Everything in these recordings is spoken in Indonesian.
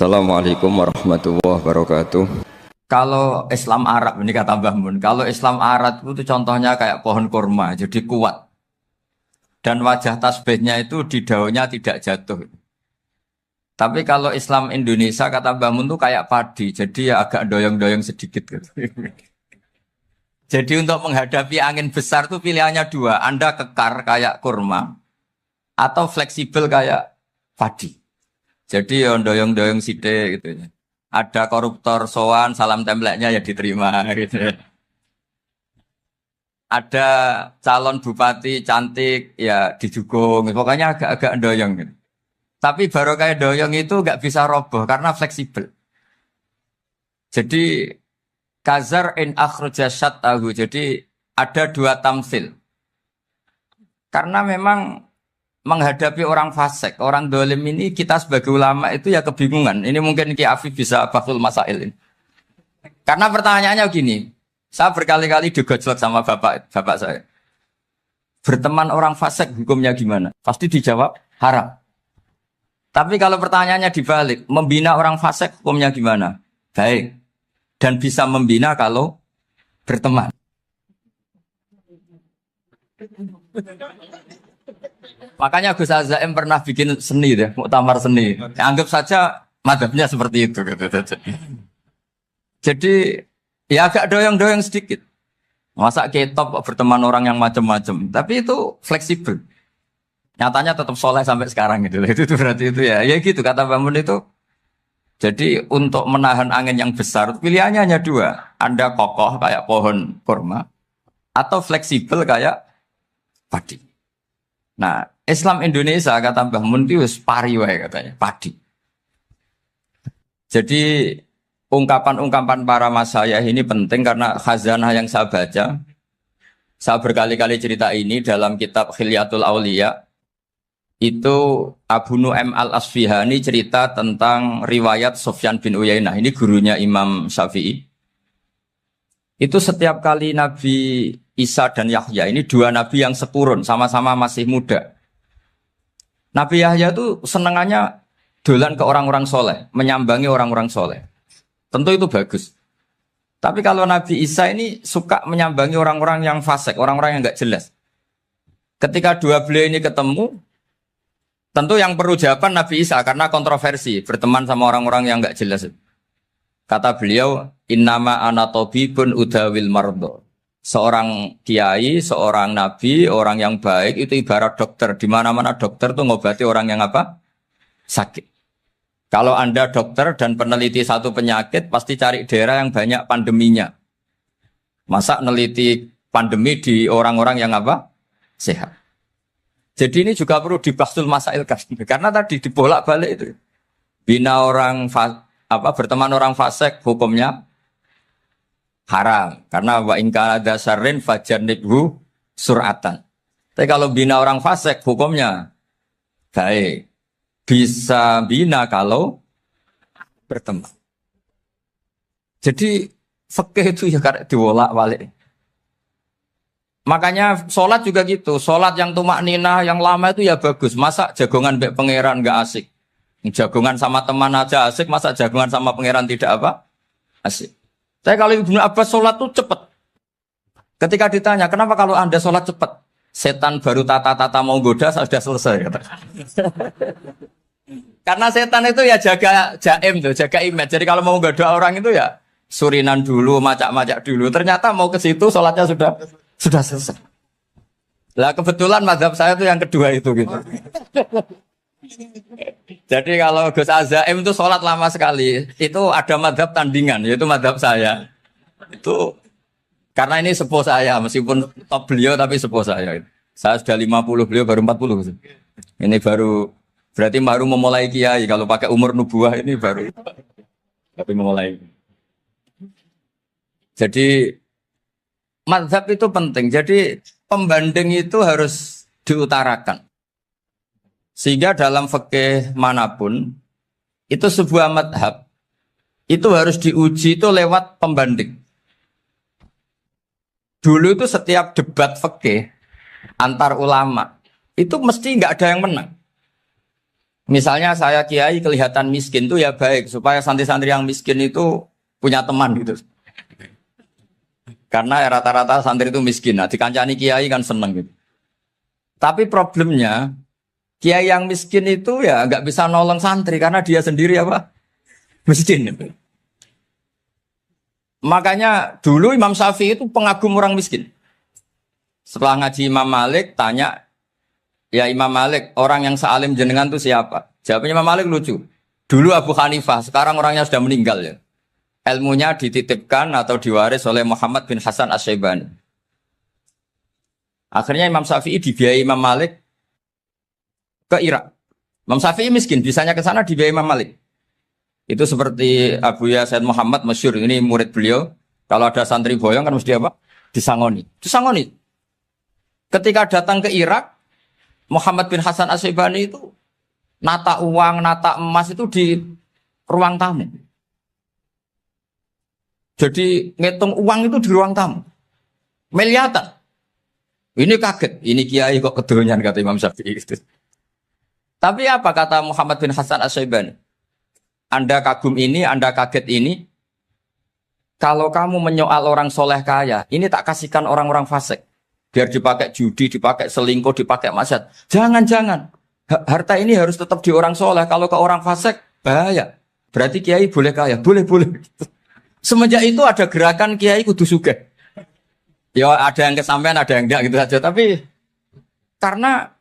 Assalamualaikum warahmatullahi wabarakatuh. Kalau Islam Arab ini kata Mbah Mun, kalau Islam Arab itu contohnya kayak pohon kurma, jadi kuat. Dan wajah tasbihnya itu di daunnya tidak jatuh. Tapi kalau Islam Indonesia kata Mbah Mun itu kayak padi, jadi ya agak doyong-doyong sedikit gitu. Jadi untuk menghadapi angin besar itu pilihannya dua, Anda kekar kayak kurma atau fleksibel kayak padi. Jadi ya doyong-doyong sithik gitu ya. Ada koruptor sowan, salam templeknya ya diterima gitu ya. Ada calon bupati cantik ya dijukung. Pokoknya agak-agak doyong gitu. Tapi baru kayak doyong itu nggak bisa roboh karena fleksibel. Jadi kazar in akhraja syatahu. Jadi ada dua tamsil. Karena memang menghadapi orang fasik, orang dolim ini kita sebagai ulama itu ya kebingungan. Ini mungkin Ki Afif bisa bahul masail ini. Karena pertanyaannya gini, saya berkali-kali digojlok sama bapak saya. Berteman orang fasik hukumnya gimana? Pasti dijawab haram. Tapi kalau pertanyaannya dibalik, membina orang fasik hukumnya gimana? Baik. Dan bisa membina kalau berteman. Makanya Gus Azaim pernah bikin seni deh, muktamar seni. Anggap saja madhabnya seperti itu gitu. Jadi ya agak doyong-doyong sedikit. Masa ketop berteman orang yang macam-macam, tapi itu fleksibel. Nyatanya tetap soleh sampai sekarang gitu. Itu berarti itu ya gitu kata Bangun itu. Jadi untuk menahan angin yang besar pilihannya hanya dua. Anda kokoh kayak pohon kurma atau fleksibel kayak padi. Nah, Islam Indonesia kata Mbah Mun itu pari wae katanya, padi. Jadi ungkapan-ungkapan para masyayikh ini penting karena khazanah yang saya baca. Saya berkali-kali cerita ini dalam kitab Khilyatul Auliya. Itu Abu Nu'aim al-Asfihani cerita tentang riwayat Sufyan bin Uyainah. Ini gurunya Imam Syafi'i. Itu setiap kali Nabi Isa dan Yahya, ini dua nabi yang sekurun, sama-sama masih muda. Nabi Yahya itu senengannya dolan ke orang-orang soleh, menyambangi orang-orang soleh. Tentu itu bagus. Tapi kalau Nabi Isa ini suka menyambangi orang-orang yang fasik, orang-orang yang nggak jelas. Ketika dua beliau ini ketemu, tentu yang perlu jawaban Nabi Isa karena kontroversi, berteman sama orang-orang yang nggak jelas. Kata beliau, innama ana tabibun udawil mardo. Seorang kiai, seorang nabi, orang yang baik itu ibarat dokter. Di mana-mana dokter tuh ngobati orang yang apa? Sakit. Kalau Anda dokter dan peneliti satu penyakit, pasti cari daerah yang banyak pandeminya. Masa neliti pandemi di orang-orang yang apa? Sehat. Jadi ini juga perlu dibasul masail karena tadi dibolak-balik itu. Bina orang berteman orang fasik hukumnya haram karena wa in kana dasarin fajanibhu suratan. Tapi kalau bina orang fasik hukumnya baik. Bisa bina kalau berteman. Jadi fikih itu ya karena dibolak-balik. Makanya sholat juga gitu. Sholat yang tumak ninah yang lama itu ya bagus. Masa jagongan mbek pangeran nggak asik. Jagongan sama teman aja asik, masa jagongan sama pangeran tidak apa? Asik. Saya kalau Ibnu Abbas sholat tuh cepat. Ketika ditanya, kenapa kalau Anda sholat cepat? Setan baru tata-tata mau goda, sudah selesai. Kata. Karena setan itu ya jaga jaim tuh, jaga image. Jadi kalau mau goda orang itu ya surinan dulu, macak-macak dulu. Ternyata mau ke situ sholatnya sudah selesai. Lah kebetulan mazhab saya tuh yang kedua itu gitu. Jadi kalau Gus Azaim itu sholat lama sekali, itu ada madhab tandingan, yaitu madhab saya. Itu karena ini sepuh saya, meskipun top beliau tapi sepuh saya. Saya sudah 50, beliau baru 40. Ini berarti baru memulai kiai. Kalau pakai umur nubuah ini baru tapi memulai. Jadi madhab itu penting. Jadi pembanding itu harus diutarakan. Sehingga dalam fikih manapun, itu sebuah madhab, itu harus diuji itu lewat pembanding. Dulu itu setiap debat fikih antar ulama, itu mesti nggak ada yang menang. Misalnya saya kiai kelihatan miskin tuh ya baik supaya santri-santri yang miskin itu punya teman gitu. Karena rata-rata santri itu miskin. Nah, dikancani kiai kan seneng gitu. Tapi problemnya kiai yang miskin itu ya nggak bisa nolong santri karena dia sendiri apa? Miskin. Makanya dulu Imam Syafi'i itu pengagum orang miskin. Setelah ngaji Imam Malik tanya, ya Imam Malik, orang yang sealim jenengan itu siapa? Jawabnya Imam Malik lucu. Dulu Abu Hanifah, sekarang orangnya sudah meninggal ya. Ilmunya dititipkan atau diwaris oleh Muhammad bin Hasan Asy-Syaibani. Akhirnya Imam Syafi'i dibiayai Imam Malik ke Irak. Imam Syafi'i miskin, bisanya ke sana dibiayai Imam Malik. Itu seperti Abu Ya Said Muhammad masyhur, ini murid beliau. Kalau ada santri boyong kan mesti apa? Disangoni. Disangoni. Ketika datang ke Irak, Muhammad bin Hasan Asy-Syaibani itu nata uang, nata emas itu di ruang tamu. Jadi ngitung uang itu di ruang tamu. Miliatan. Ini kaget. Ini kiai kok kedonyan kata Imam Syafi'i. Tapi apa kata Muhammad bin Hasan Asy-Syaibani? Anda kagum ini, Anda kaget ini. Kalau kamu menyoal orang soleh kaya, ini tak kasihkan orang-orang fasik. Biar dipakai judi, dipakai selingkuh, dipakai maksiat. Jangan-jangan. Harta ini harus tetap di orang soleh. Kalau ke orang fasik, bahaya. Berarti kiai boleh kaya. Boleh-boleh. Semenjak itu ada gerakan kiai kudu sugih. Ya ada yang kesampaian, ada yang enggak gitu saja. Tapi karena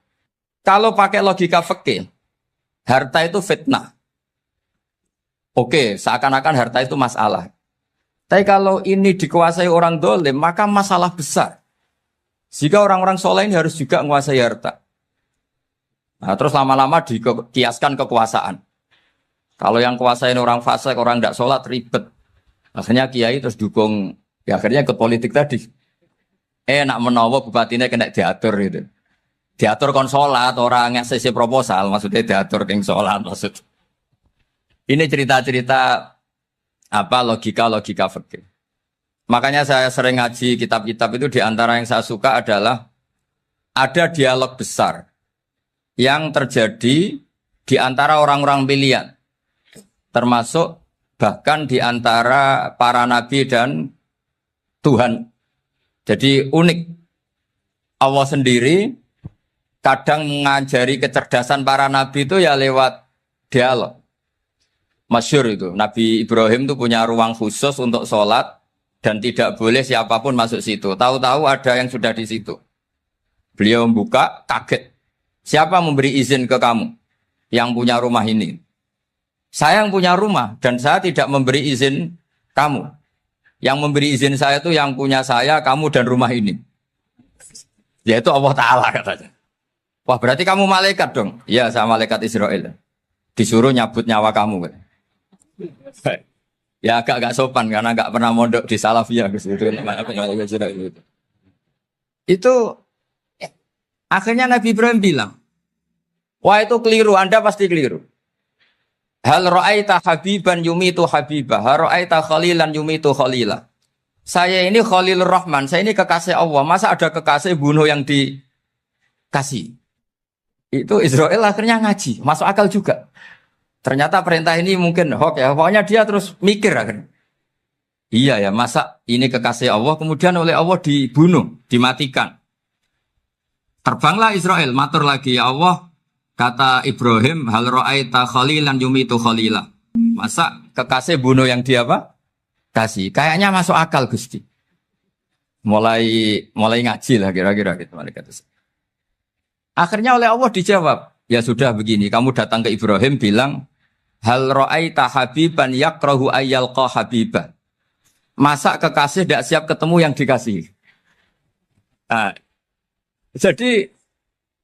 kalau pakai logika fikih, harta itu fitnah. Oke, seakan-akan harta itu masalah. Tapi kalau ini dikuasai orang dolim, maka masalah besar. Jika orang-orang soleh ini harus juga menguasai harta. Nah, terus lama-lama dikiaskan kekuasaan. Kalau yang kuasain orang fasik, orang tidak sholat, ribet. Akhirnya kiai terus dukung, ya akhirnya ke politik tadi. Nak menawa bupatinya kena diatur gitu. Diatur kon sholat, orang yang sesi proposal, maksudnya diatur keng sholat maksud. Ini cerita-cerita apa logika-logika fikih. Makanya saya sering ngaji kitab-kitab itu, diantara yang saya suka adalah ada dialog besar yang terjadi di antara orang-orang pilihan, termasuk bahkan di antara para nabi dan Tuhan. Jadi unik. Allah sendiri kadang mengajari kecerdasan para nabi itu ya lewat dialog. Masyhur itu, Nabi Ibrahim itu punya ruang khusus untuk sholat dan tidak boleh siapapun masuk situ. Tahu-tahu ada yang sudah di situ. Beliau membuka, kaget. Siapa memberi izin ke kamu yang punya rumah ini? Saya yang punya rumah dan saya tidak memberi izin kamu. Yang memberi izin saya itu yang punya saya, kamu dan rumah ini. Yaitu Allah Ta'ala katanya. Wah berarti kamu malaikat dong? Iya saya malaikat Israel. Disuruh nyabut nyawa kamu. Ya agak sopan karena agak pernah mondok di Salafiyah itu akhirnya Nabi Ibrahim bilang, wah itu keliru, Anda pasti keliru. Hal ra'aita habiban yumitu habibah, hal ra'aita khalilan yumitu khalilah. Saya ini Khalilur Rahman, saya ini kekasih Allah. Masa ada kekasih bunuh yang dikasih? Itu Israel akhirnya ngaji, masuk akal juga. Ternyata perintah ini mungkin hoax ya. Pokoknya dia terus mikir akhirnya. Iya ya, masa ini kekasih Allah kemudian oleh Allah dibunuh, dimatikan. Terbanglah Israel, matur lagi ya Allah, kata Ibrahim, hal ra'aita khalilan yumitu khalilah. Masa kekasih bunuh yang dia apa? Kasih. Kayaknya masuk akal Gusti. Mulai ngaji lah kira-kira gitu malaikat. Akhirnya oleh Allah dijawab, ya sudah begini, kamu datang ke Ibrahim bilang, hal ra'aita habiban yakrahu ayyalqa habibah. Masa kekasih tidak siap ketemu yang dikasih. Nah, jadi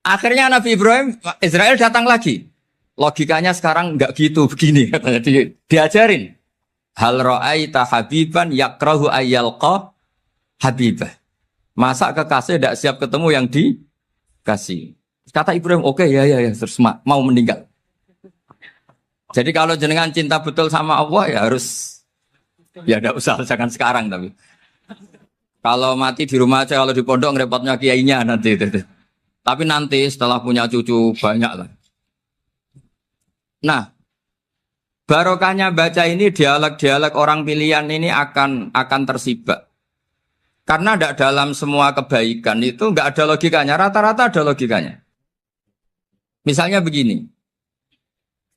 akhirnya Nabi Ibrahim, Israel datang lagi. Logikanya sekarang enggak gitu, begini katanya. Diajarin. Hal ra'aita habiban yakrahu ayyalqa habibah. Masa kekasih tidak siap ketemu yang dikasih. Kata Ibrahim, oke, ya, terus mau meninggal. Jadi kalau jenengan cinta betul sama Allah ya harus, ya tidak usah, jangan sekarang tapi. Kalau mati di rumah aja, kalau di pondok ngerepotnya kiainya nanti. Tapi nanti setelah punya cucu banyak lah. Nah, barokahnya baca ini dialog-dialog orang pilihan ini akan tersibak. Karena tidak dalam semua kebaikan itu nggak ada logikanya, rata-rata ada logikanya. Misalnya begini,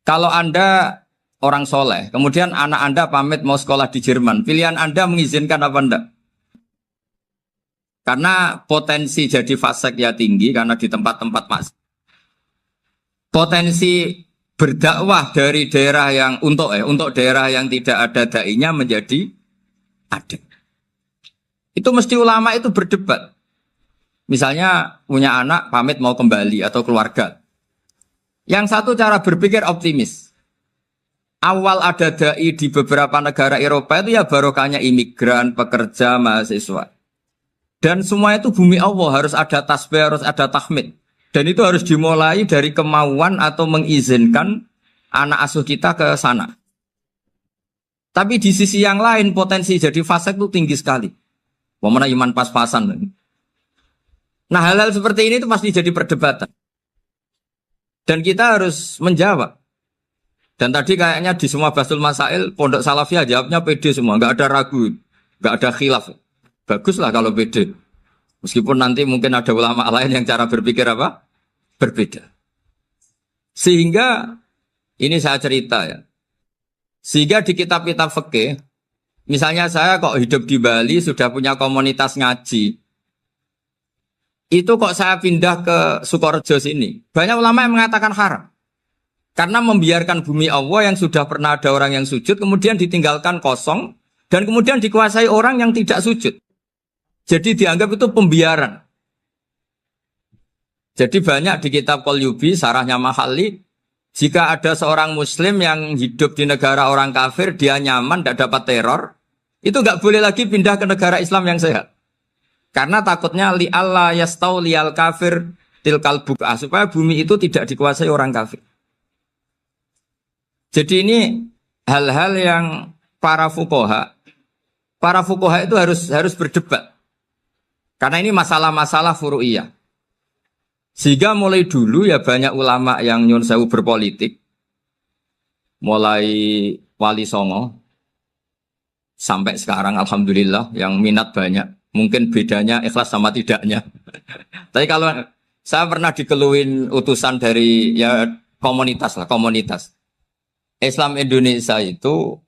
kalau Anda orang soleh, kemudian anak Anda pamit mau sekolah di Jerman, pilihan Anda mengizinkan apa enggak? Karena potensi jadi fasik ya tinggi, karena di tempat-tempat potensi berdakwah dari daerah yang untuk daerah yang tidak ada dai-nya menjadi ada. Itu mesti ulama itu berdebat. Misalnya punya anak pamit mau kembali atau keluarga. Yang satu cara berpikir optimis. Awal ada dai di beberapa negara Eropa itu ya barokahnya imigran, pekerja, mahasiswa. Dan semua itu bumi Allah, harus ada tasbih, harus ada tahmid. Dan itu harus dimulai dari kemauan atau mengizinkan anak asuh kita ke sana. Tapi di sisi yang lain potensi jadi fasik itu tinggi sekali. Mana iman pas-pasan. Nah hal-hal seperti ini itu pasti jadi perdebatan. Dan kita harus menjawab. Dan tadi kayaknya di semua Basul Masail, Pondok Salafiyah jawabnya pede semua. Nggak ada ragu, nggak ada khilaf. Baguslah kalau pede. Meskipun nanti mungkin ada ulama lain yang cara berpikir apa? Berbeda. Sehingga, ini saya cerita ya. Sehingga di kitab-kitab fikih, misalnya saya kok hidup di Bali sudah punya komunitas ngaji. Itu kok saya pindah ke Sukorejo sini. Banyak ulama yang mengatakan haram. Karena membiarkan bumi Allah yang sudah pernah ada orang yang sujud, kemudian ditinggalkan kosong, dan kemudian dikuasai orang yang tidak sujud. Jadi dianggap itu pembiaran. Jadi banyak di kitab Qalyubi, sarahnya Mahalli, jika ada seorang muslim yang hidup di negara orang kafir, dia nyaman, tidak dapat teror, itu nggak boleh lagi pindah ke negara Islam yang sehat. Karena takutnya li'alla yastauliyal kafir tilkal buk'ah, supaya bumi itu tidak dikuasai orang kafir. Jadi ini hal-hal yang para fuqaha itu harus berdebat. Karena ini masalah-masalah furu'iyah. Sehingga mulai dulu ya banyak ulama yang nyun sewu berpolitik. Mulai Wali Songo sampai sekarang alhamdulillah yang minat banyak. Mungkin bedanya ikhlas sama tidaknya. Tapi kalau saya pernah dikeluhin utusan dari ya komunitas. Islam Indonesia itu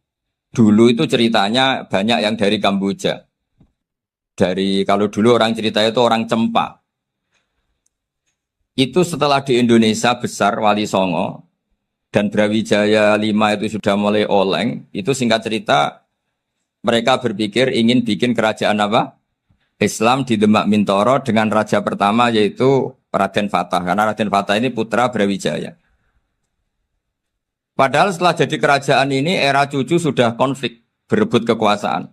dulu itu ceritanya banyak yang dari Kamboja. Kalau dulu orang cerita itu orang Cempa. Itu setelah di Indonesia besar Wali Songo dan Brawijaya 5 itu sudah mulai oleng, itu singkat cerita mereka berpikir ingin bikin kerajaan apa? Islam di Demak Mintoro dengan raja pertama yaitu Raden Fatah. Karena Raden Fatah ini putra Brawijaya. Padahal setelah jadi kerajaan ini era cucu sudah konflik, berebut kekuasaan.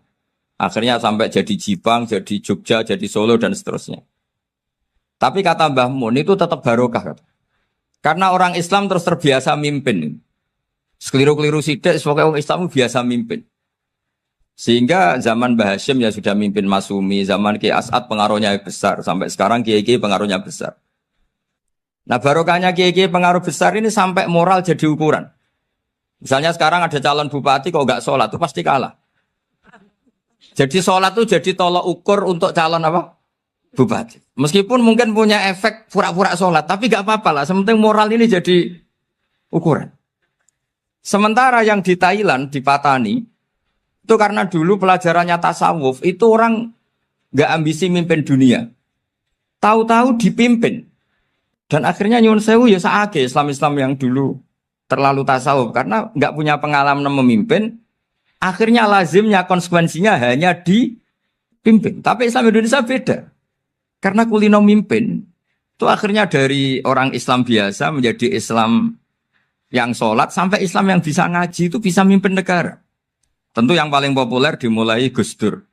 Akhirnya sampai jadi Jipang, jadi Jogja, jadi Solo dan seterusnya. Tapi kata Mbah Mun itu tetap barokah. Karena orang Islam terus terbiasa mimpin. Sekeliru-keliru sidik, sebagai orang Islam biasa mimpin. Sehingga zaman Mbah Hashim ya sudah mimpin Masumi, zaman Ki As'ad pengaruhnya besar. Sampai sekarang Kiai pengaruhnya besar. Nah barokahnya Kiai pengaruh besar ini sampai moral jadi ukuran. Misalnya sekarang ada calon bupati kok nggak sholat, itu pasti kalah. Jadi sholat itu jadi tolok ukur untuk calon apa? Bupati. Meskipun mungkin punya efek pura-pura sholat, tapi nggak apa-apa lah. Sementing moral ini jadi ukuran. Sementara yang di Thailand, di Patani, itu karena dulu pelajarannya tasawuf, itu orang nggak ambisi mimpin dunia. Tahu-tahu dipimpin. Dan akhirnya nyuwun sewu ya saake Islam-Islam yang dulu terlalu tasawuf. Karena nggak punya pengalaman memimpin, akhirnya lazimnya konsekuensinya hanya dipimpin. Tapi Islam Indonesia beda. Karena kulino mimpin, itu akhirnya dari orang Islam biasa menjadi Islam yang sholat, sampai Islam yang bisa ngaji itu bisa mimpin negara. Tentu yang paling populer dimulai Gus Dur.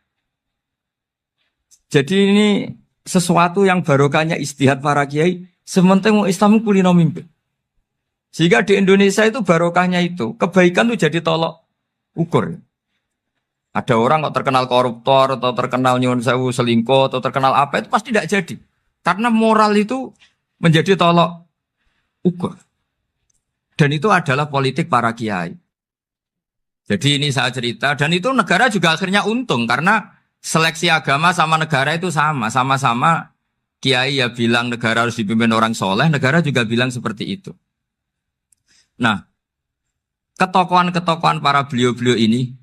Jadi ini sesuatu yang barokahnya istihad para kiai, sementing Islam kulino mimpin. Sehingga di Indonesia itu barokahnya itu, kebaikan itu jadi tolok ukur. Ada orang kok terkenal koruptor, atau terkenal nyuwun sewu selingkuh, atau terkenal apa, itu pasti tidak jadi. Karena moral itu menjadi tolok ukur. Dan itu adalah politik para kiai. Jadi ini saya cerita, dan itu negara juga akhirnya untung karena seleksi agama sama negara itu sama-sama kiai ya bilang negara harus dipimpin orang soleh, negara juga bilang seperti itu. Nah, ketokohan-ketokohan para beliau-beliau ini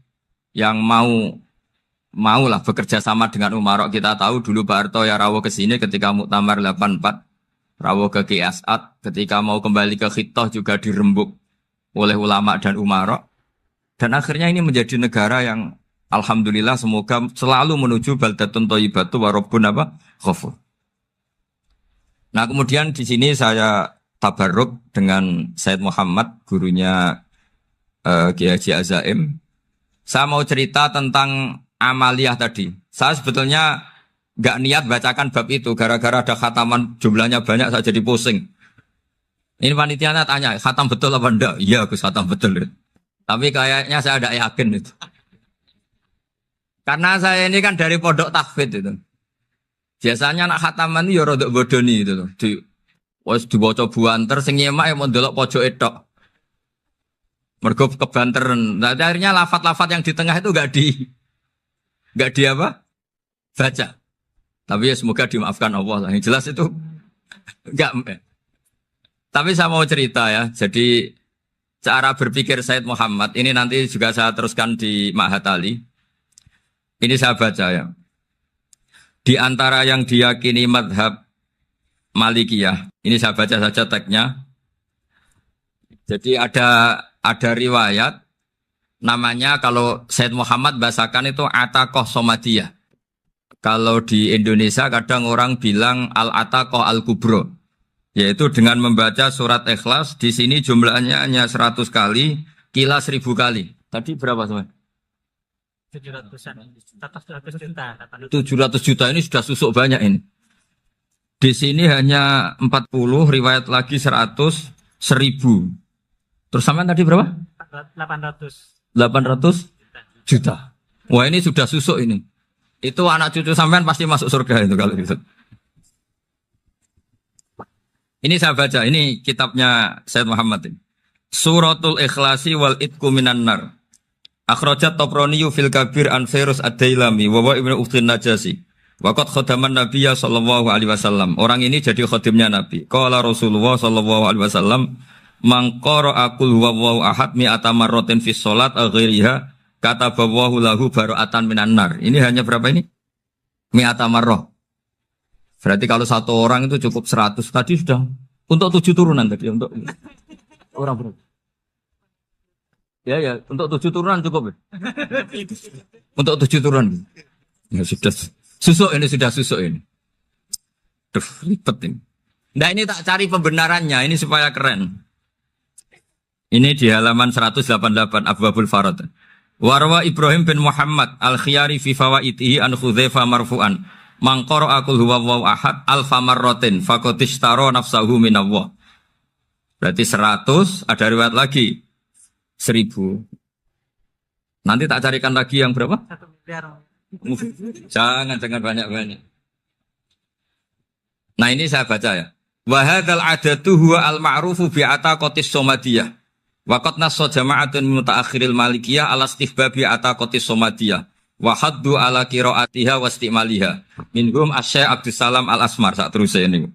yang mau lah bekerja sama dengan Umarok. Kita tahu dulu Pak Harto ya rawuh ke sini ketika Muktamar 84, rawuh ke Ki As'ad, ketika mau kembali ke Khittah juga dirembuk oleh ulama dan Umarok. Dan akhirnya ini menjadi negara yang alhamdulillah semoga selalu menuju baldatun thayyibatu wa rabbun ghafur. Nah, kemudian di sini saya tabarruk dengan Said Muhammad, gurunya Kiai Haji Azaim. Saya mau cerita tentang amaliyah tadi. Saya sebetulnya nggak niat bacakan bab itu, gara-gara ada khataman jumlahnya banyak saya jadi pusing. Ini panitianya tanya, khatam betul apa enggak? Iya, Gus, khatam betul. Tapi kayaknya saya tidak yakin itu. Karena saya ini kan dari pondok tahfidz itu. Biasanya anak khataman itu ya rodok bodoni itu. Wes dibaca buanter sing nyemak ya mau ndelok pojok tok. Mergo kebanteren. Nah, akhirnya lafat-lafat yang di tengah itu enggak di apa? Baca. Tapi ya semoga dimaafkan Allah lah. Yang jelas itu enggak. Tapi saya mau cerita ya. Jadi cara berpikir Said Muhammad ini nanti juga saya teruskan di Ma'had Ali. Ini saya baca ya. Di antara yang diyakini madhab Malikiyah, ini saya baca saja teksnya. Jadi ada riwayat namanya kalau Said Muhammad bahasakan itu Ataqoh Somadiyah. Kalau di Indonesia kadang orang bilang Al-Ataqoh Al-Kubro. Yaitu dengan membaca surat Ikhlas, di sini jumlahnya hanya 100 kali, Qila 1000 kali. Tadi berapa teman? 700 juta. 700 juta ini sudah susuk banyak ini. Di sini hanya 40, riwayat lagi 100, 1000. Terus sampai tadi berapa? 800 juta. Wah, ini sudah susuk ini. Itu anak cucu sampean pasti masuk surga itu kalau gitu. Ini saya baca, ini kitabnya Said Muhammad ini. Suratul Ikhlasi wal Itqu minan nar. Akhrajat Tabrani fil Kabir an Fairuz ad-Dailami wa Ibnu Ukhtin Najasi. Waqad khadaman Nabiyya sallallahu alaihi wasallam. Orang ini jadi khadimnya Nabi. Qala Rasulullah sallallahu alaihi wasallam, "Man qara'a qul huwallahu ahad mi'ata marratin fi shalat ghairiha katabawahu lahu bara'atan minan nar." Ini hanya berapa ini? Mi'ata marrah. Berarti kalau satu orang itu cukup 100. Tadi sudah untuk 7 turunan tadi untuk orang berapa? Ya, untuk 7 turunan cukup. Untuk 7 turunan. Ya sudah susuk ini. Duh, ribet ini. Nah, ini tak cari pembenarannya, ini supaya keren. Ini di halaman 188 Abwabul Farad. Warwa Ibrahim bin Muhammad al-Khiyari fi fawaitihi an Khudzaifa marfu'an. Mangkoro akul huwallahu ahad alfa marrotin fakotishtaro nafsahu minallah. Berarti 100, ada riwayat lagi 1000. Nanti tak carikan lagi yang berapa? 1 miliar. Jangan banyak-banyak. Nah, ini saya baca ya. Wa hadzal adatu huwa al-ma'rufu bi ataqatis somadiyah. Wa qad nassa jama'atun mutaakhiril malikiyah ala istihbabi ataqatis somadiyah. Wa haddu ala qiraatiha wa istimaliha. Minhum Asy-Syaikh Abdus Salam Al-Asmar sak terus ini.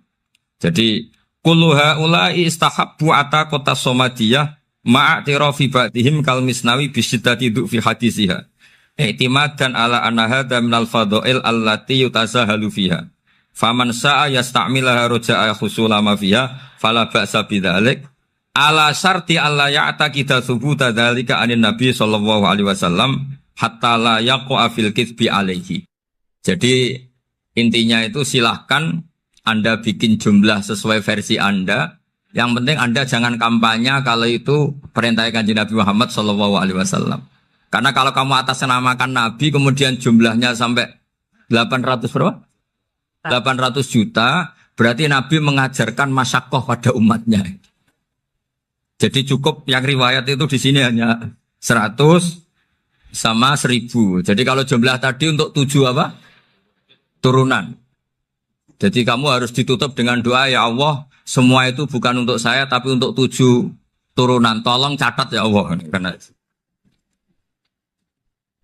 Jadi kullu haula'i istahabbu ataqatas somadiyah ma'atirafi ba'dihim kal misnawi bisiddati fi hadisiha. I'timadan ala anna hadza minal fadha'il allati yutasahalu fiha. Faman sa'a yasta'milaha roja'a khusula ma fiha fala ba'sa bidzalik ala syarti alla ya'taqida thubuta dzalika anin nabi sallallahu alaihi wasallam hatta la yaqa'a fil kitsbi alaihi. Jadi intinya itu silahkan Anda bikin jumlah sesuai versi Anda. Yang penting Anda jangan kampanye kalau itu perintah Kanjeng Nabi Muhammad sallallahu alaihi wasallam. Karena kalau kamu atasnamakan Nabi kemudian jumlahnya sampai 800 berapa? 800 juta, berarti Nabi mengajarkan masyakoh pada umatnya. Jadi cukup yang riwayat itu di sini hanya 100 sama 1000. Jadi kalau jumlah tadi untuk 7 apa? Turunan. Jadi kamu harus ditutup dengan doa, ya Allah, semua itu bukan untuk saya tapi untuk 7 turunan. Tolong catat ya Allah. Karena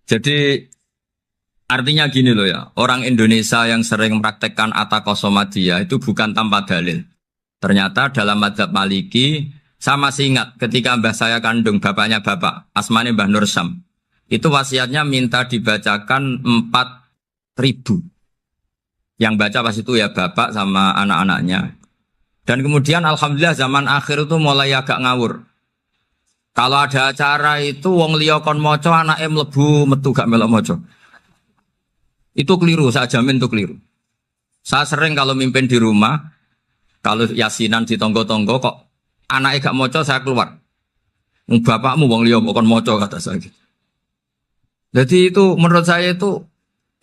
jadi artinya gini loh ya, orang Indonesia yang sering mempraktekkan atakosomadiyah itu bukan tanpa dalil. Ternyata dalam madzhab Maliki, saya masih ingat ketika mbah saya kandung, bapaknya bapak, asmane Mbah Nur Syam, itu wasiatnya minta dibacakan 4.000. Yang baca pas itu ya bapak sama anak-anaknya. Dan kemudian alhamdulillah zaman akhir itu mulai agak ngawur. Kalau ada acara itu wong liya kon maca anake mlebu metu gak melok maca. Itu keliru, saya jamin itu keliru. Saya sering kalau mimpin di rumah, kalau yasinan di tonggo-tonggo kok anaknya gak maca saya keluar. Bapakmu wong liya kon maca kata saya. Jadi itu menurut saya itu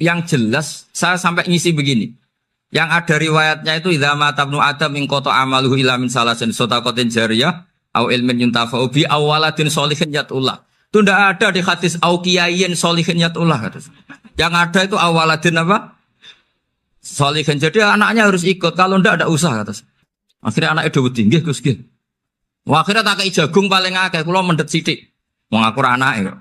yang jelas saya sampai ngisi begini. Yang ada riwayatnya itu idza mata ibnu adam min qata amaluhu illa min salasin shadaqatin jariyah au ilmin yuntafa'u bi awaladin sholihin yatullah. Itu tidak ada di hadis au kiyayin sholihin yatullah kata. Yang ada itu awaladin apa? Sholihin. Jadi anaknya harus ikut. Kalau tidak ada usaha kata. Akhirnya anaknya udah tinggi Gus nggih. Wah, akhirnya tak kei jagung paling akeh kula mendet sithik. Wong aku ora anake.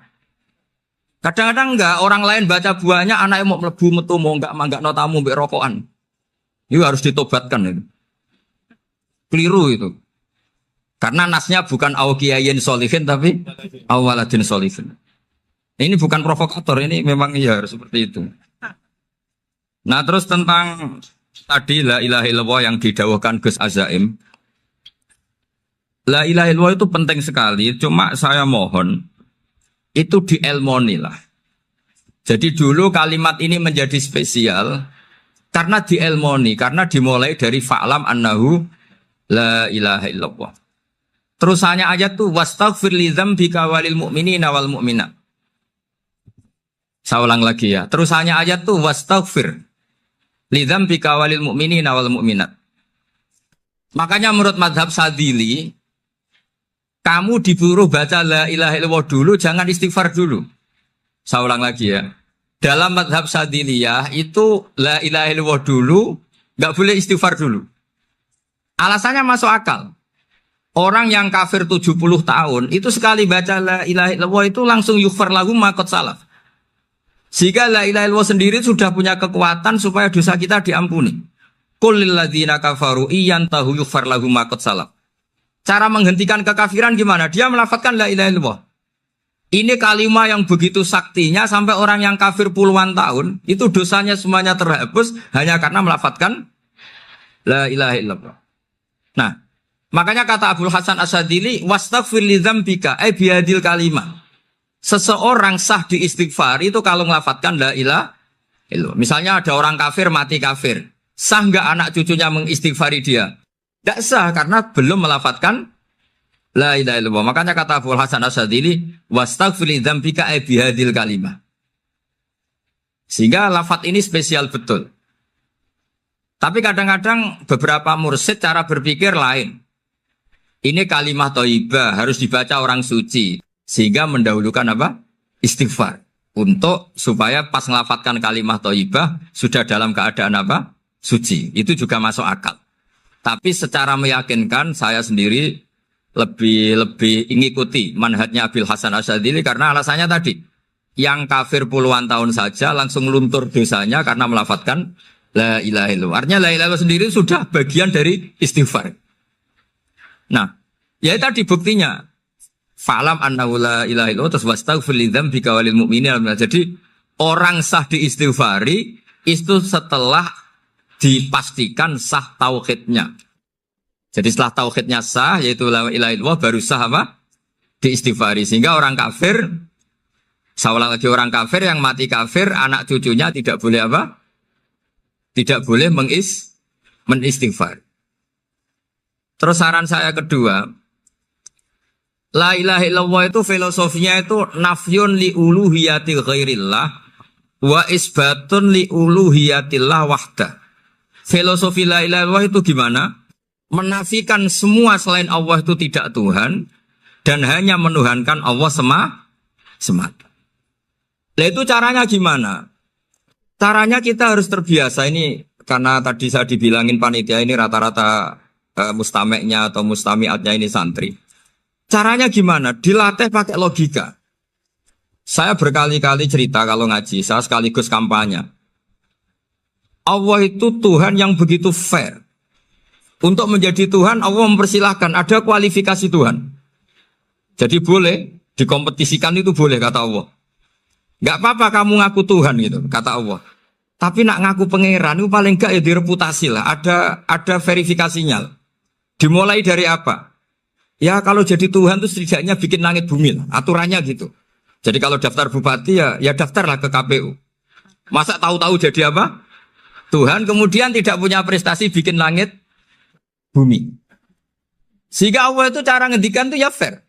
Kadang-kadang enggak orang lain baca buahnya anaknya mau mlebu metu mau enggak tamu mbek rokokan. Itu harus ditobatkan itu. Keliru itu. Karena nasnya bukan aukiyayin solihin tapi awaladin solihin. Ini bukan provokator, ini memang ya harus seperti itu. Nah terus tentang tadi la ilaha illallah yang didawahkan Gus Azaim. La ilaha illallah itu penting sekali, cuma saya mohon itu dielmoni lah. Jadi dulu kalimat ini menjadi spesial karena dielmoni, karena dimulai dari fa'lam annahu la ilaha illallah. Terusannya ayat tuh wastaghfir li dzambika walil mu'minina wal mu'minat. Saya ulang lagi ya. Terusannya ayat tuh wastaghfir li dzambika walil mu'minina wal mu'minat. Makanya menurut mazhab Sadili, kamu disuruh baca la ilaha illallah dulu, jangan istighfar dulu. Saya ulang lagi ya. Dalam mazhab Sadiliyah itu la ilaha illallah dulu, nggak boleh istighfar dulu. Alasannya masuk akal. Orang yang kafir 70 tahun, itu sekali baca la ilaha illallah itu langsung yughfar lahu ma qad salaf. Sehingga la ilaha illallah sendiri sudah punya kekuatan supaya dosa kita diampuni. Qul lil ladzina kafaru iyantahu yughfar lahum ma qad salaf. Cara menghentikan kekafiran gimana? Dia melafadzkan la ilaha illallah. Ini kalimat yang begitu saktinya sampai orang yang kafir puluhan tahun itu dosanya semuanya terhapus hanya karena melafadzkan la ilaha illallah. Nah, makanya kata Abdul Hasan Asadili wastaghfir li dzambika ay bihadil kalimah. Seseorang sah di istighfar itu kalau melafadzkan la ilaha illallah. Misalnya ada orang kafir mati kafir. Sah enggak anak cucunya mengistighfari dia? Tidak sah karena belum melafadzkan la ilaha illallah. Makanya kata Abdul Hasan Asadili wastaghfir li dzambika ay bihadil kalimah. Sehingga lafadz ini spesial betul. Tapi kadang-kadang beberapa mursyid cara berpikir lain. Ini kalimat thayyibah harus dibaca orang suci sehingga mendahulukan apa? Istighfar. Untuk supaya pas ngelafatkan kalimat thayyibah sudah dalam keadaan apa? Suci. Itu juga masuk akal. Tapi secara meyakinkan saya sendiri lebih mengikuti manhajnya Abil Hasan Asyadzili karena alasannya tadi yang kafir puluhan tahun saja langsung luntur dosanya karena melafatkan la ilaha illallah. Artinya la ilaha illallah sendiri sudah bagian dari istighfar. Nah, ya tadi buktinya fa'lam annahu la ilaha illallah terus wastaghfir li dzambika walil mu'minina. Jadi orang sah diistighfari itu setelah dipastikan sah tauhidnya. Jadi setelah tauhidnya sah yaitu la ilaha illallah baru sah apa? Diistighfari. Sehingga orang kafir, saya ulang lagi, orang kafir yang mati kafir anak cucunya tidak boleh apa? Tidak boleh menistighfar. Terus saran saya kedua, la ilaha illallah itu filosofinya itu nafyun li uluhiyatil ghairillah wa isbatun li uluhiyatillah wahda. Filosofi la ilaha illallah itu gimana? Menafikan semua selain Allah itu tidak Tuhan dan hanya menuhankan Allah semata. Nah itu caranya gimana? Caranya kita harus terbiasa ini karena tadi saya dibilangin panitia ini rata-rata mustameknya atau mustamiatnya ini santri. Caranya gimana? Dilatih pakai logika. Saya berkali-kali cerita kalau ngaji, saya sekaligus kampanye. Allah itu Tuhan yang begitu fair. Untuk menjadi Tuhan, Allah mempersilahkan, ada kualifikasi Tuhan. Jadi boleh, dikompetisikan itu boleh, kata Allah. Gak apa-apa kamu ngaku Tuhan gitu, kata Allah. Tapi nak ngaku pangeran itu paling gak ya direputasi lah. Ada verifikasinya. Dimulai dari apa? Ya kalau jadi Tuhan itu setidaknya bikin langit bumi lah. Aturannya gitu. Jadi kalau daftar bupati ya daftarlah ke KPU. Masa tahu-tahu jadi apa? Tuhan kemudian tidak punya prestasi bikin langit bumi. Sehingga Allah itu cara ngendikan itu ya fair.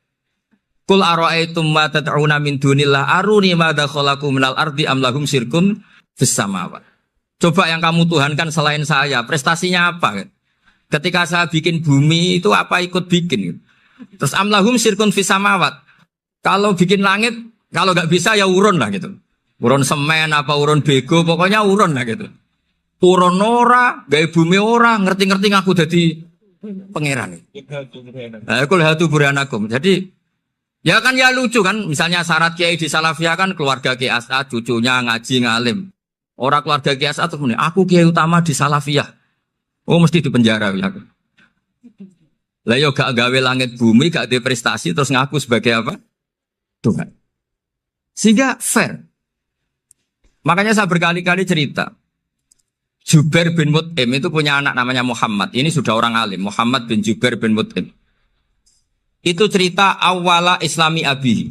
Qul ara'aytum ma tad'una min dunillah aruni madza khalaqu minal ardi am lahum syirkun fis samawat. Coba yang kamu tuhankan selain saya, prestasinya apa? Ketika saya bikin bumi itu apa ikut bikin? Terus am lahum syirkun fis samawat. Kalau bikin langit, kalau nggak bisa ya urun lah gitu. Urun semen apa urun bego, pokoknya urun lah gitu. Urun ora, gawe bumi ora, ngerti-ngerti ngaku jadi pangeran. Kul hatu burhanakum. Jadi ya kan ya lucu kan, misalnya syarat kiai di Salafiyah kan keluarga Kiai As'ad, cucunya ngaji ngalim. Orang keluarga Kiai As'ad tuh aku kiai utama di Salafiyah. Oh mesti di penjara ya. Lah yo gak gawe langit bumi, gak ada prestasi terus ngaku sebagai apa? Tuhan. Sehingga fair. Makanya saya berkali-kali cerita. Jubair bin Mut'im itu punya anak namanya Muhammad. Ini sudah orang alim, Muhammad bin Jubair bin Mut'im. Itu cerita awala Islami Abi.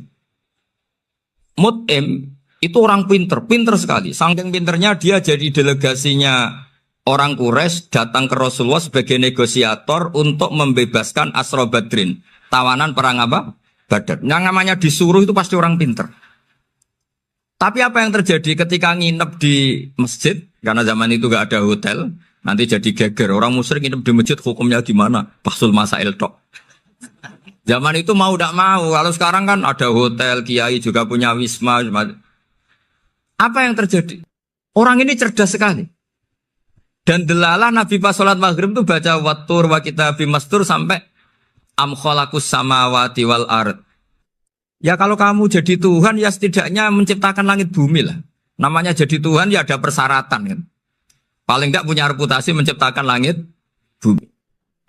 Mut'im itu orang pinter sekali. Saking pinternya dia jadi delegasinya orang Quraisy datang ke Rasulullah sebagai negosiator untuk membebaskan Asra Badrin. Tawanan perang apa? Badar. Yang namanya disuruh itu pasti orang pinter. Tapi apa yang terjadi ketika nginep di masjid? Karena zaman itu gak ada hotel. Nanti jadi geger. Orang musyrik nginep di masjid hukumnya gimana? Bahsul masail tok. Zaman itu mau tidak mau. Kalau sekarang kan ada hotel, kiai juga punya wisma. Apa yang terjadi? Orang ini cerdas sekali. Dan delalah Nabi pas sholat maghrib itu baca wattur wa kitabim mastur sampai am khalaqus samawati wal ard. Ya kalau kamu jadi Tuhan ya setidaknya menciptakan langit bumi lah. Namanya jadi Tuhan ya ada persyaratan kan. Paling tidak punya reputasi menciptakan langit bumi.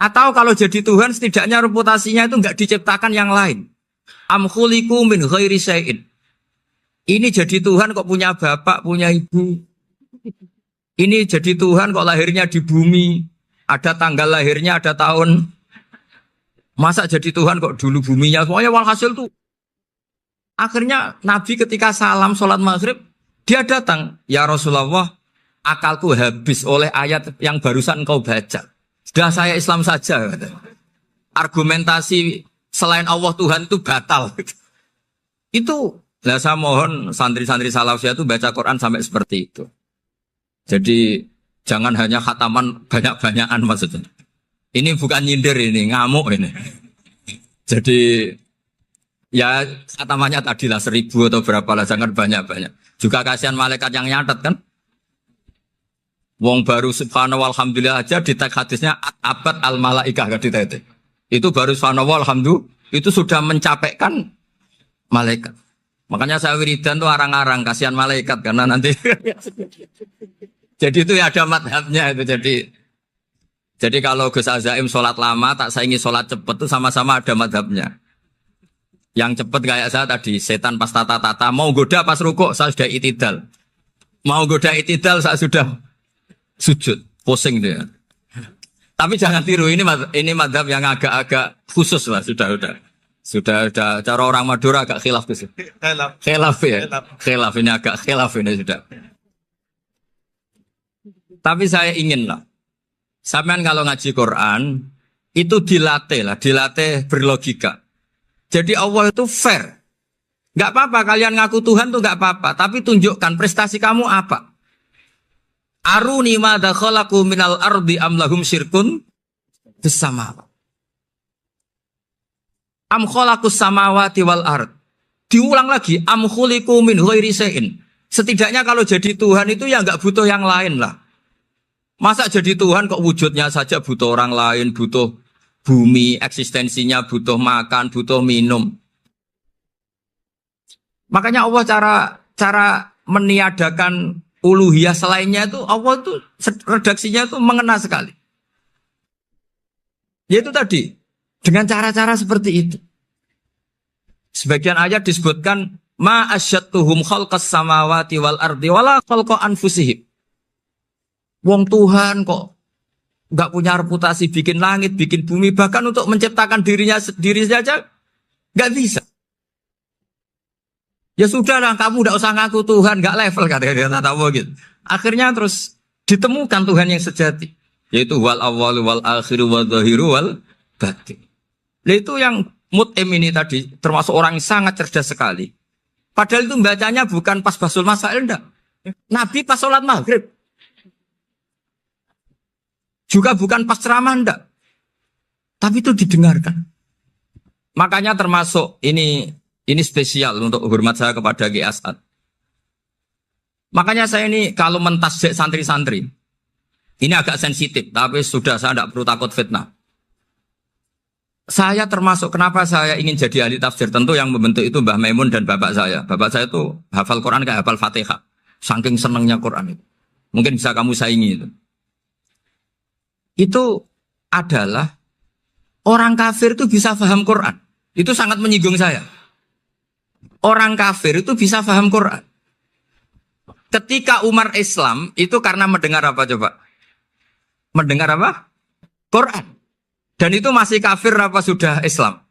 Atau kalau jadi Tuhan setidaknya reputasinya itu enggak diciptakan yang lain. Am khuliqu min ghairi syai'in. Ini jadi Tuhan kok punya bapak, punya ibu. Ini jadi Tuhan kok lahirnya di bumi. Ada tanggal lahirnya, ada tahun. Masa jadi Tuhan kok dulu buminya semuanya walhasil tuh. Akhirnya Nabi ketika salam sholat maghrib, dia datang. Ya Rasulullah, akalku habis oleh ayat yang barusan kau baca. Sudah saya Islam saja. Argumentasi selain Allah Tuhan itu batal. Itu, nah saya mohon santri-santri Salafiyah itu baca Quran sampai seperti itu. Jadi jangan hanya khataman banyak-banyakan maksudnya. Ini bukan nyindir ini, ngamuk ini. Jadi ya khatamannya tadilah 1000 atau berapa lah, jangan banyak-banyak. Juga kasihan malaikat yang nyatet kan. Wong baru subhanallah alhamdulillah aja di tag hadisnya abad al malaikah gak ditete. Itu baru subhanallah alhamdulillah itu sudah mencapaikan malaikat. Makanya saya wiridan tuh arang-arang kasihan malaikat karena nanti jadi itu ya ada madhabnya itu jadi kalau Gus Azaim sholat lama tak saingi sholat cepet itu sama-sama ada madhabnya. Yang cepet kayak saya tadi setan pas tata-tata mau goda pas rukuk saya sudah itidal. Mau goda itidal saya sudah sujud, pusing dia. Tapi jangan tiru ini madhab yang agak-agak khusus lah sudah. Cara orang Madura agak khilaf tuh. Khilaf ya. Khilaf ini agak khilaf ini sudah. Tapi saya ingin lah. Sampean kalau ngaji Quran itu dilatih berlogika. Jadi Allah itu fair. Gak apa-apa kalian ngaku Tuhan tuh gak apa-apa, tapi tunjukkan prestasi kamu apa. Aruni madza khalaqu minal ardi am lahum syirkun fis sama. Am khalaqus samawati wal ard. Diulang lagi am khuliqu min ghairi syai'in. Setidaknya kalau jadi Tuhan itu ya enggak butuh yang lain lah. Masa jadi Tuhan kok wujudnya saja butuh orang lain, butuh bumi eksistensinya butuh makan, butuh minum. Makanya Allah cara meniadakan uluhiyah selainnya itu Allah itu redaksinya itu mengena sekali. Yaitu tadi dengan cara-cara seperti itu. Sebagian ayat disebutkan ma asyattuhum khalqas samawati wal ardi wala khalqa anfusihim. Wong Tuhan kok nggak punya reputasi bikin langit, bikin bumi, bahkan untuk menciptakan dirinya sendiri saja nggak bisa. Ya sudahlah, kamu nggak usah ngaku Tuhan, nggak level katanya gitu. Akhirnya terus ditemukan Tuhan yang sejati, yaitu wal awwalu wal akhiru wal zahiru wal batin. Nah, itu yang Mut'im ini tadi termasuk orang yang sangat cerdas sekali. Padahal itu bacanya bukan pas basul masail, enggak. Nabi pas sholat maghrib. Juga bukan pas ceramah, enggak. Tapi itu didengarkan. Makanya termasuk ini spesial untuk hormat saya kepada Ki As'ad. Makanya saya ini kalau mentasjik santri-santri, ini agak sensitif, tapi sudah saya tidak perlu takut fitnah. Saya termasuk kenapa saya ingin jadi ahli tafsir, tentu yang membentuk itu Mbah Maimun dan bapak saya. Bapak saya itu hafal Quran kayak hafal Fatihah. Saking senangnya Quran itu. Mungkin bisa kamu saingi itu. Itu adalah orang kafir itu bisa paham Quran. Itu sangat menyinggung saya. Orang kafir itu bisa paham Quran. Ketika Umar Islam itu karena mendengar apa coba? Mendengar apa? Quran. Dan itu masih kafir apa sudah Islam?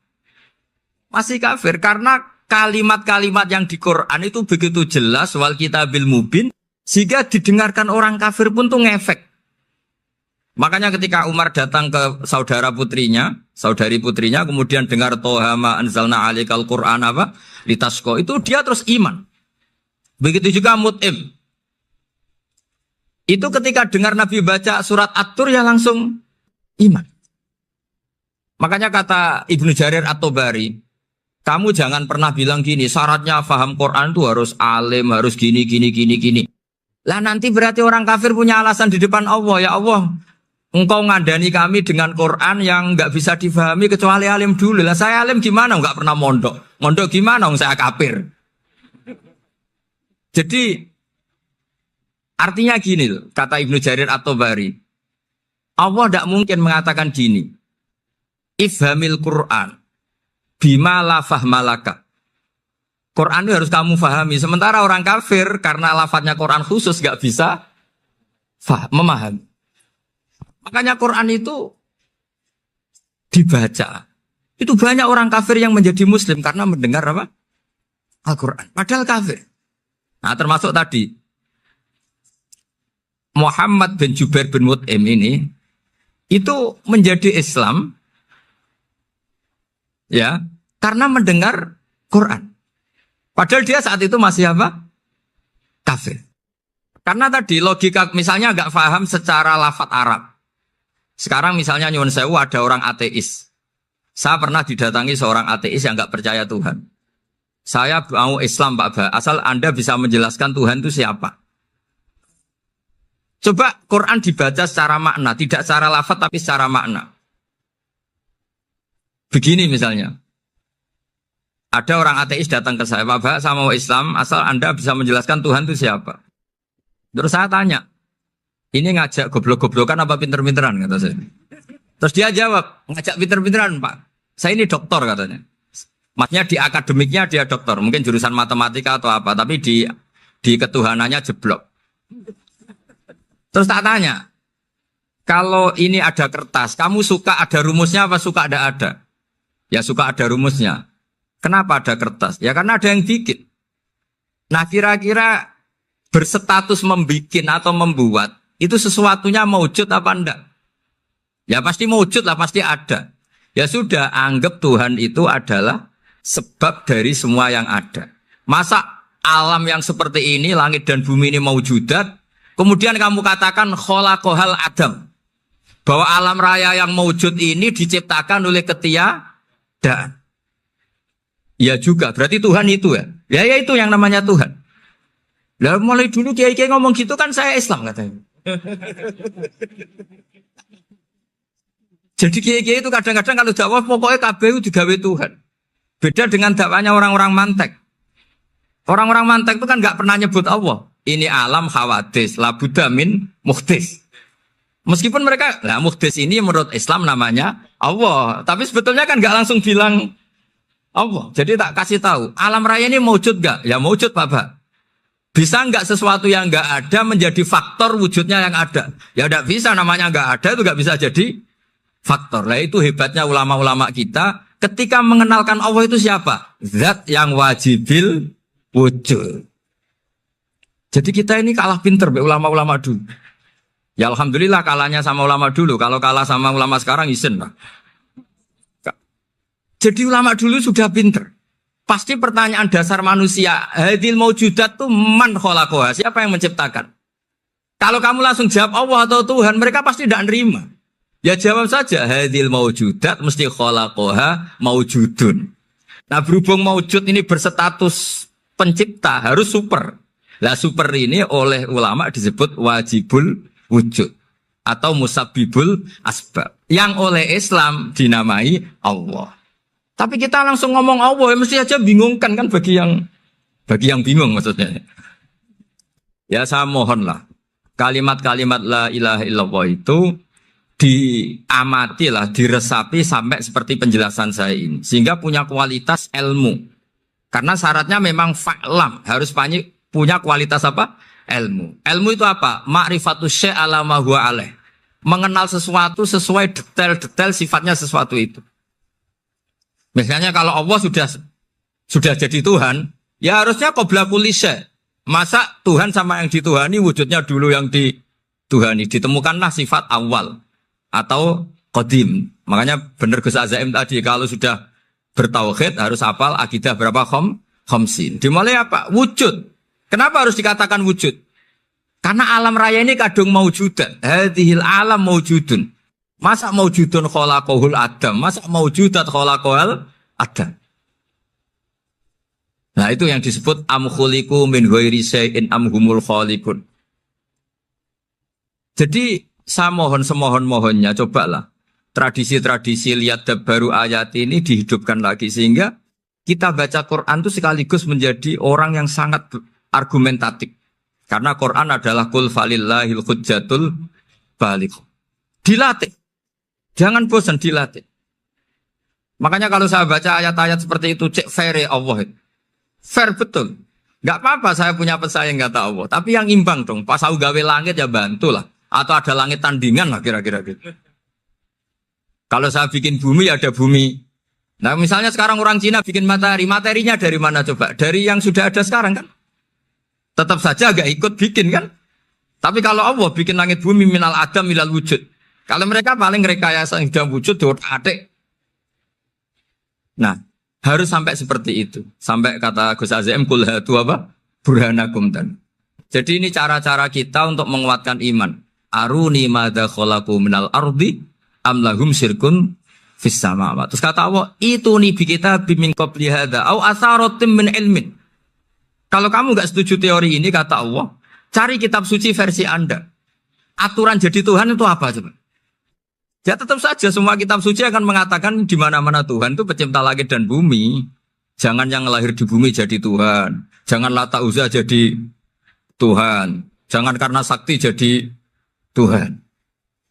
Masih kafir karena kalimat-kalimat yang di Quran itu begitu jelas wal kitabil mubin sehingga didengarkan orang kafir pun tuh ngefek. Makanya ketika Umar datang ke saudari putrinya kemudian dengar Toha ma anzalna alaikal Quran apa? Litasqa itu dia terus iman. Begitu juga Mut'im. Itu ketika dengar Nabi baca surat At-Tur ya langsung iman. Makanya kata Ibnu Jarir At-Tabari, kamu jangan pernah bilang gini, syaratnya paham Quran itu harus alim, harus gini. Lah nanti berarti orang kafir punya alasan di depan Allah, ya Allah, engkau ngandani kami dengan Quran yang nggak bisa difahami kecuali alim dulu. Lah saya alim gimana? Nggak pernah mondok. Mondok gimana? Saya kafir. Jadi artinya gini loh, kata Ibnu Jarir At-Tabari, Allah tidak mungkin mengatakan gini. Ifhamil Quran bima la fahmalaka. Quran itu harus kamu fahami. Sementara orang kafir karena lafadznya Quran khusus gak bisa memahami. Makanya Quran itu dibaca. Itu banyak orang kafir yang menjadi muslim karena mendengar apa? Al-Quran. Padahal kafir. Nah termasuk tadi Muhammad bin Jubair bin Mut'im ini itu menjadi Islam ya, karena mendengar Quran. Padahal dia saat itu masih apa? Kafir. Karena tadi logika misalnya nggak paham secara lafadz Arab. Sekarang misalnya nyuwun sewu ada orang ateis. Saya pernah didatangi seorang ateis yang nggak percaya Tuhan. Saya mau Islam Pak Ba, asal Anda bisa menjelaskan Tuhan itu siapa. Coba Quran dibaca secara makna, tidak secara lafadz tapi secara makna. Begini misalnya, ada orang ateis datang ke saya, Pak, saya mau Islam, asal Anda bisa menjelaskan Tuhan itu siapa. Terus saya tanya, ini ngajak goblok-goblokan apa pinter-pinteran, kata saya. Terus dia jawab, ngajak pinter-pinteran Pak, saya ini doktor katanya. Maksudnya di akademiknya dia doktor, mungkin jurusan matematika atau apa, tapi di ketuhanannya jeblok. Terus tak tanya, kalau ini ada kertas, kamu suka ada rumusnya apa suka ada? Ya suka ada rumusnya. Kenapa ada kertas? Ya karena ada yang bikin. Nah kira-kira berstatus membikin atau membuat, itu sesuatunya maujud apa enggak? Ya pasti maujud lah, pasti ada. Ya sudah, anggap Tuhan itu adalah sebab dari semua yang ada. Masa alam yang seperti ini, langit dan bumi ini maujudat, kemudian kamu katakan kholaqohal adam, bahwa alam raya yang maujud ini diciptakan oleh ketiadaan. Ya juga, berarti Tuhan itu ya. Ya itu yang namanya Tuhan. Lah mulai dulu kiai-kiai ngomong gitu kan saya Islam katanya. Jadi kiai-kiai itu kadang-kadang kalau dakwah pokoknya kabeh itu digawe Tuhan. Beda dengan dakwanya orang-orang mantek. Orang-orang mantek itu kan nggak pernah nyebut Allah. Ini alam hawadis, la budda min muhdis. Meskipun mereka, nah muhdis ini menurut Islam namanya Allah. Tapi sebetulnya kan nggak langsung bilang Allah. Jadi tak kasih tahu, alam raya ini mewujud nggak? Ya mewujud Pak. Bisa nggak sesuatu yang nggak ada menjadi faktor wujudnya yang ada? Ya nggak bisa, namanya nggak ada itu nggak bisa jadi faktor. Nah itu hebatnya ulama-ulama kita. Ketika mengenalkan Allah itu siapa? Zat yang wajibil wujud. Jadi kita ini kalah pinter ulama-ulama dulu. Ya alhamdulillah kalahnya sama ulama dulu. Kalau kalah sama ulama sekarang isen lah. Jadi ulama dulu sudah pinter. Pasti pertanyaan dasar manusia, hadil maujudat itu man khalaqaha, siapa yang menciptakan? Kalau kamu langsung jawab Allah atau Tuhan, mereka pasti tidak nerima. Ya jawab saja, hadil maujudat mesti khalaqaha maujudun. Nah berhubung maujud ini berstatus pencipta, harus super. Lah super ini oleh ulama disebut wajibul wujud atau musabbibul asbab. Yang oleh Islam dinamai Allah. Tapi kita langsung ngomong Allah, mesti aja bingungkan kan bagi yang bingung maksudnya. Ya saya mohonlah kalimat-kalimat la ilaha illallah itu diamatilah, diresapi sampai seperti penjelasan saya ini, sehingga punya kualitas ilmu. Karena syaratnya memang fa'lam, harus punya kualitas apa? Ilmu. Ilmu itu apa? Ma'rifatus syai' ala ma huwa alaih. Mengenal sesuatu sesuai detail-detail sifatnya sesuatu itu. Misalnya kalau Allah sudah jadi Tuhan, ya harusnya qabla kulli syai'. Masa Tuhan sama yang dituhani wujudnya dulu yang dituhani, ditemukanlah sifat awal atau qadim. Makanya benar Gus Azaim tadi kalau sudah bertauhid harus hafal akidah berapa khamsin. Dimulai apa? Wujud. Kenapa harus dikatakan wujud? Karena alam raya ini kadung maujudan. Hadhil alam maujudun. Masa maujudun khalaqahul adam? Masa maujudat khalaqahul adam? Nah itu yang disebut am khuliqu min ghairi syai'in am humul khaliqun. Jadi saya mohon semohon-mohonnya cobalah tradisi-tradisi lihat baru ayat ini dihidupkan lagi sehingga kita baca Quran itu sekaligus menjadi orang yang sangat argumentatif. Karena Quran adalah qul falillahil hujjatul baligh. Dilatih. Jangan bosan dilatih. Makanya kalau saya baca ayat-ayat seperti itu cek fair Allah. Fair betul. Enggak apa-apa saya punya pesaing kata Allah, tapi yang imbang dong. Pas aku gawe langit ya bantulah. Atau ada langit tandingan lah kira-kira gitu. Kalau saya bikin bumi ya ada bumi. Nah misalnya sekarang orang Cina bikin matahari. Materinya dari mana coba? Dari yang sudah ada sekarang kan? Tetap saja agak ikut bikin kan? Tapi kalau Allah bikin langit bumi minal adam minal wujud. Kalau mereka paling rekayasa yang sudah wujud adik. Nah harus sampai seperti itu. Sampai kata Gus Azim kul hatu apa? Burhanakum dan. Jadi ini cara-cara kita untuk menguatkan iman. Aruni madza khalaqu minal ardi am lahum syirkun fis samawati. Terus kata Allah, itu nih bi kita bimin qabli hadza au atharatim min ilmin. Kalau kamu enggak setuju teori ini kata Allah, cari kitab suci versi Anda. Aturan jadi Tuhan itu apa coba? Ya tetap saja semua kitab suci akan mengatakan di mana-mana Tuhan itu pencipta langit dan bumi. Jangan yang lahir di bumi jadi Tuhan. Jangan Lata Uzza jadi Tuhan. Jangan karena sakti jadi Tuhan.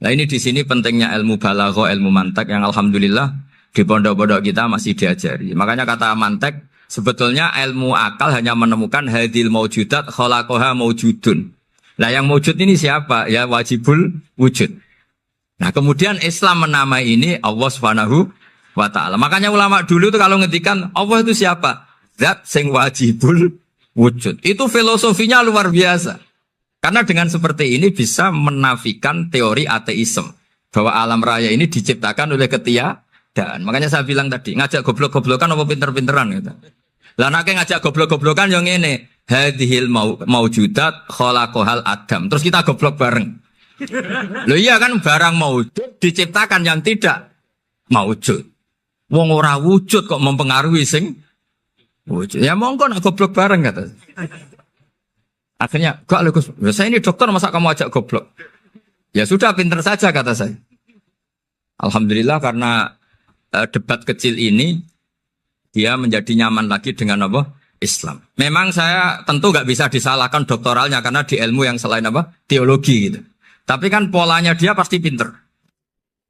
Nah ini di sini pentingnya ilmu balaghah, ilmu mantek yang alhamdulillah di pondok-pondok kita masih diajari. Makanya kata mantek sebetulnya ilmu akal hanya menemukan hadil maujudat khalaqaha maujudun. Nah yang maujud ini siapa? Ya wajibul wujud. Nah kemudian Islam menamai ini Allah Subhanahu wa ta'ala. Makanya ulama dulu itu kalau ngetikan Allah itu siapa? Zat sing wajibul wujud. Itu filosofinya luar biasa. Karena dengan seperti ini bisa menafikan teori ateisme. Bahwa alam raya ini diciptakan oleh ketiadaan. Makanya saya bilang tadi, ngajak goblok-goblokan apa pinter-pinteran gitu. Lah nek ngajak goblok-goblokan yang ini, hadhil maujudat khalaqahal adam. Terus kita goblok bareng. Loh iya kan barang maujud diciptakan yang tidak maujud. Wong ora wujud kok mempengaruhi sing wujud. Ya monggo nak goblok bareng kata. Akhirnya, gak lho Gus, saya ini dokter masa kamu ajak goblok? Ya sudah pinter saja kata saya. Alhamdulillah karena debat kecil ini dia menjadi nyaman lagi dengan apa? Islam. Memang saya tentu nggak bisa disalahkan doktoralnya karena di ilmu yang selain apa? Teologi gitu. Tapi kan polanya dia pasti pinter.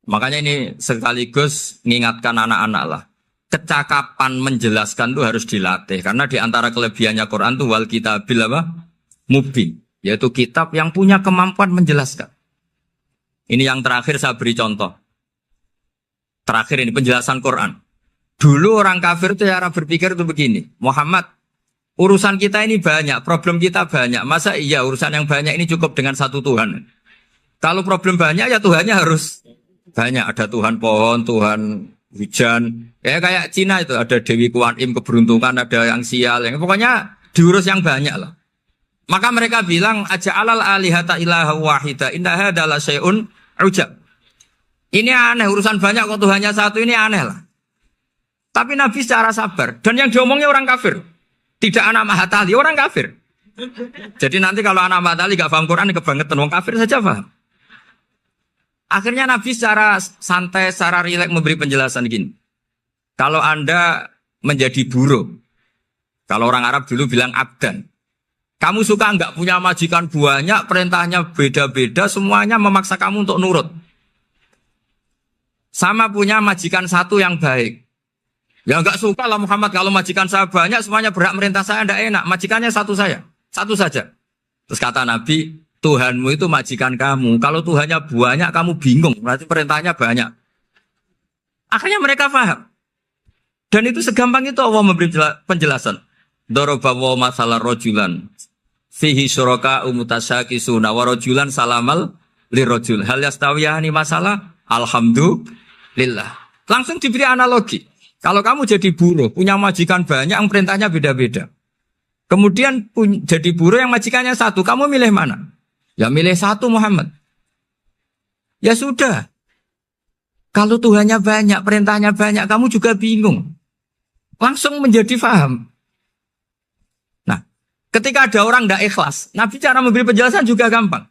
Makanya ini sekaligus mengingatkan anak-anak lah. Kecakapan menjelaskan itu harus dilatih karena di antara kelebihannya Quran itu wal kitabil apa? Mubin, yaitu kitab yang punya kemampuan menjelaskan. Ini yang terakhir saya beri contoh. Terakhir ini penjelasan Quran. Dulu orang kafir itu cara berpikir itu begini, Muhammad, urusan kita ini banyak, problem kita banyak. Masa iya urusan yang banyak ini cukup dengan satu Tuhan? Kalau problem banyak ya Tuhannya harus banyak. Ada Tuhan pohon, Tuhan hujan. Kayak Cina itu ada Dewi Kuan Im keberuntungan, ada yang sial, yang pokoknya diurus yang banyak lah. Maka mereka bilang aja alal alihata ilaha wahida inna hadza la syai'un ujab. Ini aneh, urusan banyak kok Tuhannya satu, ini aneh lah. Tapi Nabi secara sabar. Dan yang diomongnya orang kafir. Tidak anak Mahatali, orang kafir. Jadi nanti kalau anak Mahatali gak paham Quran, kebangetan. Orang kafir saja paham. Akhirnya Nabi secara santai, secara rileks memberi penjelasan gini. Kalau Anda menjadi buruh. Kalau orang Arab dulu bilang abdan. Kamu suka nggak punya majikan banyak, perintahnya beda-beda, semuanya memaksa kamu untuk nurut. Sama punya majikan satu yang baik. Ya nggak suka lah Muhammad kalau majikan saya banyak, semuanya berhak merintah saya, nggak enak. Majikannya satu saya, satu saja. Terus kata Nabi, Tuhanmu itu majikan kamu. Kalau Tuhannya banyak, kamu bingung. Berarti perintahnya banyak. Akhirnya mereka paham. Dan itu segampang itu Allah memberi penjelasan. Dorobawo masalah rojulan. Fihi syuraka umutasyakisuna warojulan salamal lirojul. Hal yastawiyahani masalah. Alhamdulillah. Langsung diberi analogi. Kalau kamu jadi buruh, punya majikan banyak, yang perintahnya beda-beda. Kemudian jadi buruh yang majikannya satu, kamu milih mana? Ya milih satu Muhammad. Ya sudah. Kalau Tuhannya banyak, perintahnya banyak, kamu juga bingung. Langsung menjadi faham. Nah, ketika ada orang tidak ikhlas, Nabi cara memberi penjelasan juga gampang.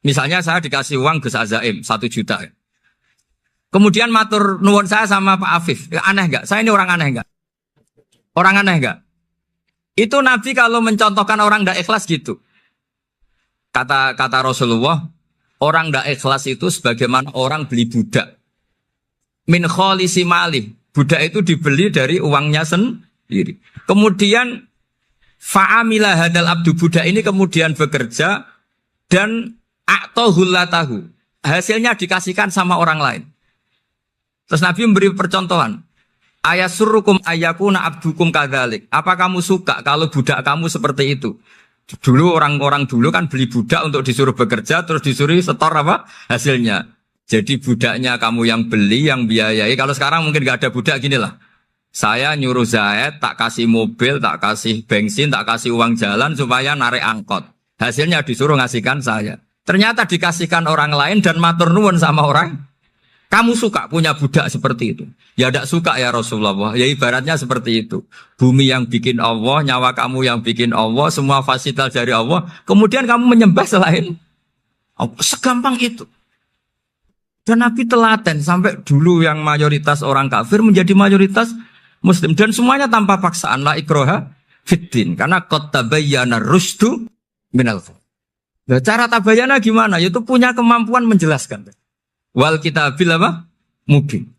Misalnya saya dikasih uang Gus Azaim 1 juta. Kemudian matur nuwun saya sama Pak Afif. Aneh enggak? Saya ini orang aneh enggak? Orang aneh enggak? Itu Nabi kalau mencontohkan orang tidak ikhlas gitu. Kata Rasulullah, orang tidak ikhlas itu sebagaimana orang beli budak. Min kholisi malih. Budak itu dibeli dari uangnya sendiri. Kemudian fa'amila hadal abdu, budak ini kemudian bekerja dan a'tohullatahu. Hasilnya dikasihkan sama orang lain. Terus Nabi memberi percontohan. Ayasurukum ayakuna abdukum kadzalik. Apa kamu suka kalau budak kamu seperti itu? Dulu orang-orang dulu kan beli budak untuk disuruh bekerja terus disuruh setor apa hasilnya. Jadi budaknya kamu yang beli, yang biayai. Kalau sekarang mungkin gak ada budak gini lah. Saya nyuruh Zaid, tak kasih mobil, tak kasih bensin, tak kasih uang jalan supaya narik angkot. Hasilnya disuruh ngasihkan saya. Ternyata dikasihkan orang lain dan matur nuwun sama orang. Kamu suka punya budak seperti itu? Ya tidak suka ya Rasulullah. Ya ibaratnya seperti itu. Bumi yang bikin Allah, nyawa kamu yang bikin Allah, semua fasilitas dari Allah. Kemudian kamu menyembah selain Allah. Segampang itu. Dan Nabi telaten sampai dulu yang mayoritas orang kafir menjadi mayoritas Muslim. Dan semuanya tanpa paksaan. La ikroha fiddin. Karena qad tabayyana rusdu minal ghayy. Nah, cara tabayana gimana? Yaitu punya kemampuan menjelaskan. Wal kitabil apa? Mubin.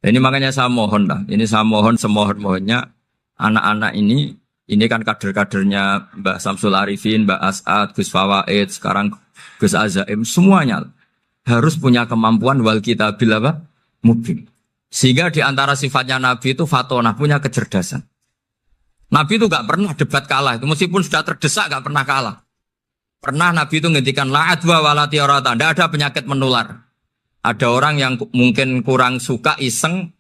Ini makanya saya mohon lah. Ini saya mohon semohon-mohonnya anak-anak ini kan kader-kadernya Mbah Samsul Arifin, Mbah As'ad, Gus Fawaid, sekarang Gus Azaim, semuanya harus punya kemampuan wal kitabil apa? Mubin. Sehingga di antara sifatnya Nabi itu fatonah, punya kecerdasan. Nabi itu gak pernah debat kalah. Itu meskipun sudah terdesak gak pernah kalah. Pernah Nabi itu ngendikan la adwa wala tiarata, tidak ada penyakit menular. Ada orang yang mungkin kurang suka iseng,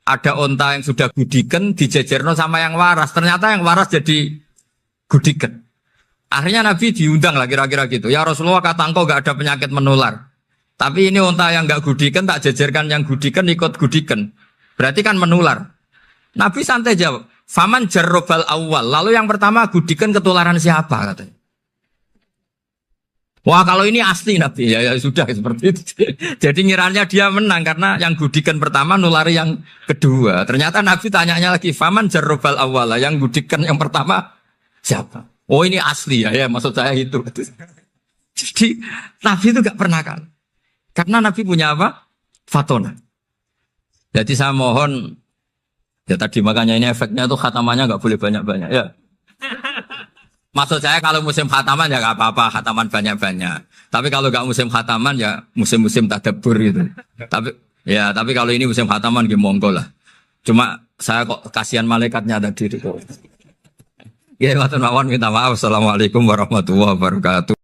ada onta yang sudah gudiken dijejerno sama yang waras. Ternyata yang waras jadi gudiken. Akhirnya Nabi diundang lah kira-kira gitu. Ya Rasulullah, kata engkau gak ada penyakit menular. Tapi ini onta yang gak gudiken tak jejerkan yang gudiken ikut gudiken. Berarti kan menular. Nabi santai jawab. Faman jarrobal awal. Lalu yang pertama gudiken ketularan siapa katanya. Wah kalau ini asli Nabi ya sudah seperti itu. Jadi ngiranya dia menang karena yang gudikan pertama nulari yang kedua. Ternyata Nabi tanyanya lagi, faman jarrobal awala, yang gudikan yang pertama siapa? Oh ini asli ya maksud saya itu. Jadi Nabi itu gak pernah kan. Karena Nabi punya apa? Fatona. Jadi saya mohon, ya tadi makanya ini efeknya tuh khatamannya gak boleh banyak-banyak ya. Maksud saya kalau musim khataman ya gak apa-apa, khataman banyak-banyak. Tapi kalau gak musim khataman ya musim-musim tadabbur gitu. Tapi kalau ini musim khataman gak monggo lah. Cuma saya kok kasihan malaikatnya tadi. Ya, matur nuwun minta maaf. Assalamualaikum warahmatullahi wabarakatuh.